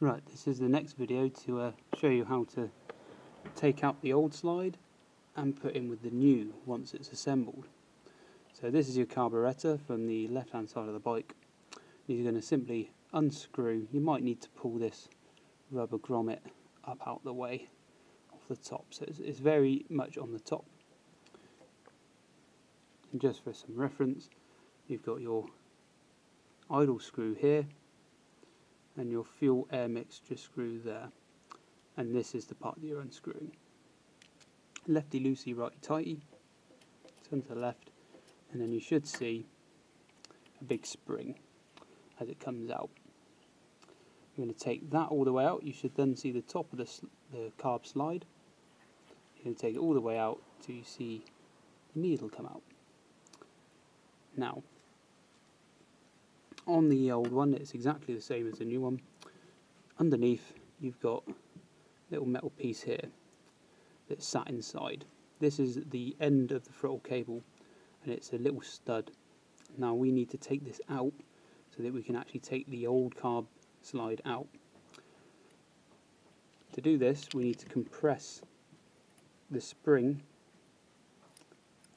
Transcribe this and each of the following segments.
Right, this is the next video to show you how to take out the old slide and put in with the new once it's assembled. So this is your carburettor from the left hand side of the bike. You're going to simply unscrew. You might need to pull this rubber grommet up out the way off the top, so it's very much on the top. And just for some reference, you've got your idle screw here and your fuel air mixture screw there, and this is the part that you're unscrewing. Lefty loosey, righty tighty, turn to the left, and then you should see a big spring as it comes out. You're going to take that all the way out. You should then see the top of the carb slide. You're going to take it all the way out till you see the needle come out. Now, on the old one, it's exactly the same as the new one. Underneath, you've got a little metal piece here that's sat inside. This is the end of the throttle cable, and it's a little stud. Now we need to take this out so that we can actually take the old carb slide out. To do this, we need to compress the spring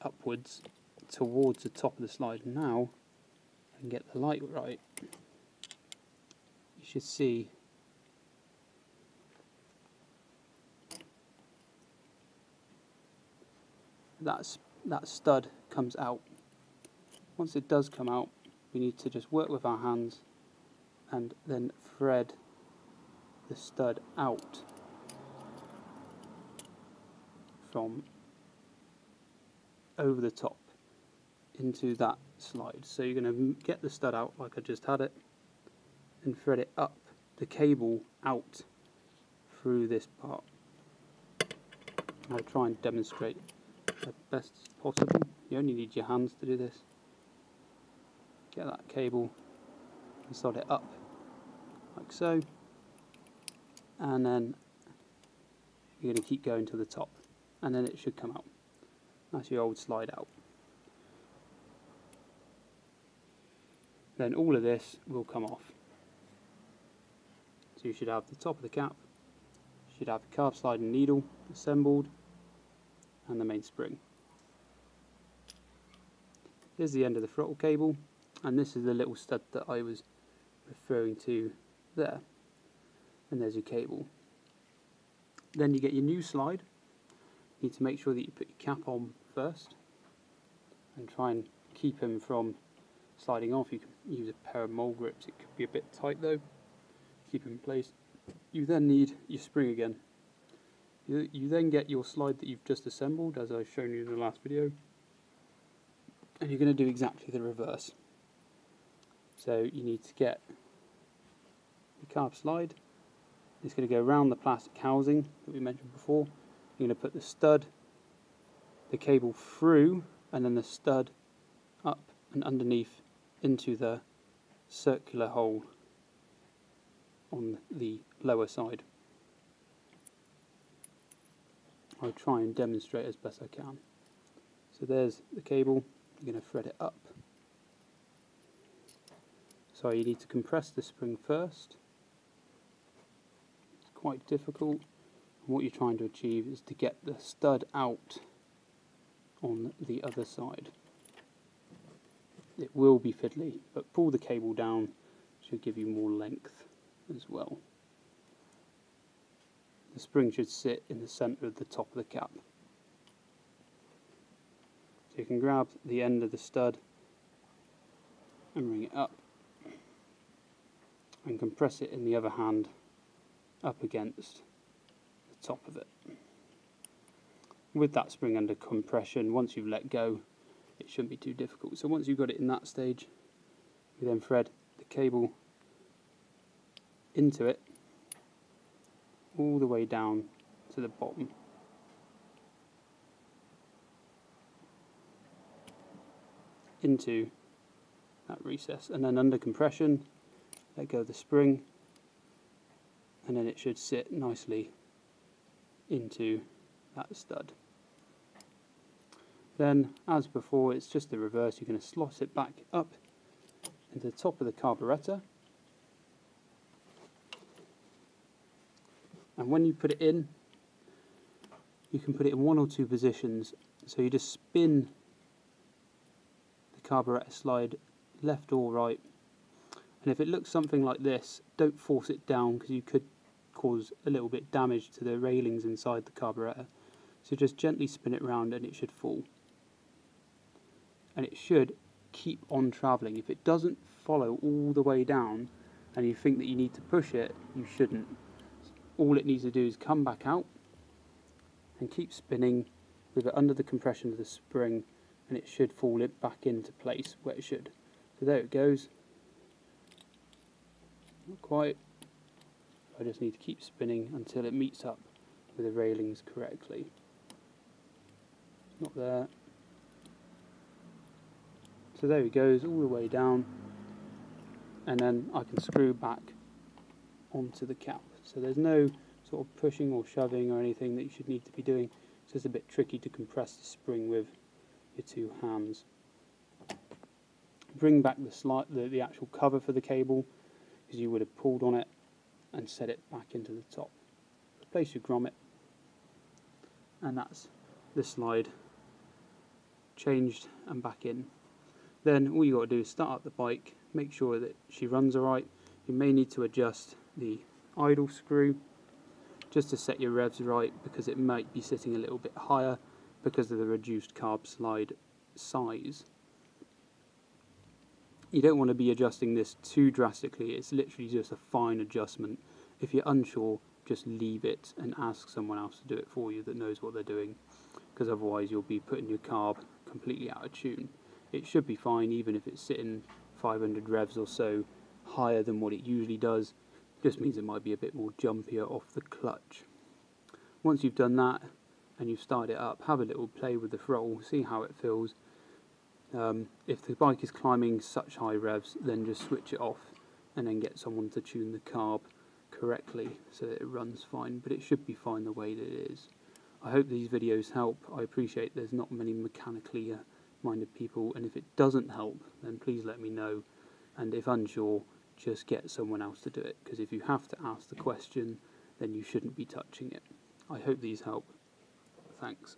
upwards towards the top of the slide. Now, and get the light right, you should see that stud comes out. Once it does come out, we need to just work with our hands and then thread the stud out from over the top into that slide. So you're going to get the stud out like I just had it and thread it up the cable out through this part. I'll try and demonstrate as best as possible. You only need your hands to do this. Get that cable and slide it up like so, and then you're going to keep going to the top, and then it should come out. That's your old slide out. Then all of this will come off. So you should have the top of the cap, you should have the carb sliding needle assembled, and the main spring. Here's the end of the throttle cable, and this is the little stud that I was referring to there. And there's your cable. Then you get your new slide. You need to make sure that you put your cap on first and try and keep him from sliding off. You can use a pair of mole grips. It could be a bit tight though. Keep him in place. You then need your spring again. You then get your slide that you've just assembled, as I've shown you in the last video, and you're going to do exactly the reverse. So you need to get the carb slide. It's going to go around the plastic housing that we mentioned before. You're going to put the stud, the cable through, and then the stud up and underneath into the circular hole on the lower side. I'll try and demonstrate as best I can. So there's the cable. You're going to thread it up. So you need to compress the spring first. It's quite difficult. And what you're trying to achieve is to get the stud out on the other side. It will be fiddly, but pull the cable down, should give you more length as well. The spring should sit in the centre of the top of the cap. So you can grab the end of the stud and bring it up and compress it in the other hand up against the top of it. With that spring under compression, once you've let go, it shouldn't be too difficult. So once you've got it in that stage, you then thread the cable into it all the way down to the bottom. Into that recess, and then under compression, let go of the spring, and then it should sit nicely into that stud. Then, as before, it's just the reverse. You're going to slot it back up into the top of the carburettor, And when you put it in, you can put it in one or two positions. So you just spin the carburettor slide left or right, and if it looks something like this, don't force it down because you could cause a little bit damage to the railings inside the carburettor. So just gently spin it round and it should fall. And it should keep on travelling. If it doesn't follow all the way down and you think that you need to push it, you shouldn't. All it needs to do is come back out and keep spinning with it under the compression of the spring, and it should fall it back into place where it should. So there it goes. Not quite. I just need to keep spinning until it meets up with the railings correctly. Not there. So there it goes, all the way down, and then I can screw back onto the cap. So there's no sort of pushing or shoving or anything that you should need to be doing. It's just a bit tricky to compress the spring with your two hands. Bring back the actual cover for the cable, because you would have pulled on it, and set it back into the top. Replace your grommet, and that's the slide changed and back in. Then all you got to do is start up the bike, make sure that she runs alright. You may need to adjust the idle screw just to set your revs right, because it might be sitting a little bit higher because of the reduced carb slide size. You don't want to be adjusting this too drastically. It's literally just a fine adjustment. If you're unsure, just leave it and ask someone else to do it for you that knows what they're doing, because otherwise you'll be putting your carb completely out of tune. It should be fine even if it's sitting 500 revs or so higher than what it usually does. Just means it might be a bit more jumpier off the clutch. Once you've done that and you've started it up, have a little play with the throttle, see how it feels. If the bike is climbing such high revs, then just switch it off and then get someone to tune the carb correctly so that it runs fine, but it should be fine the way that it is. I hope these videos help. I appreciate there's not many mechanically minded people, and if it doesn't help, then please let me know, and if unsure, just get someone else to do it, because if you have to ask the question, then you shouldn't be touching it. I hope these help. Thanks.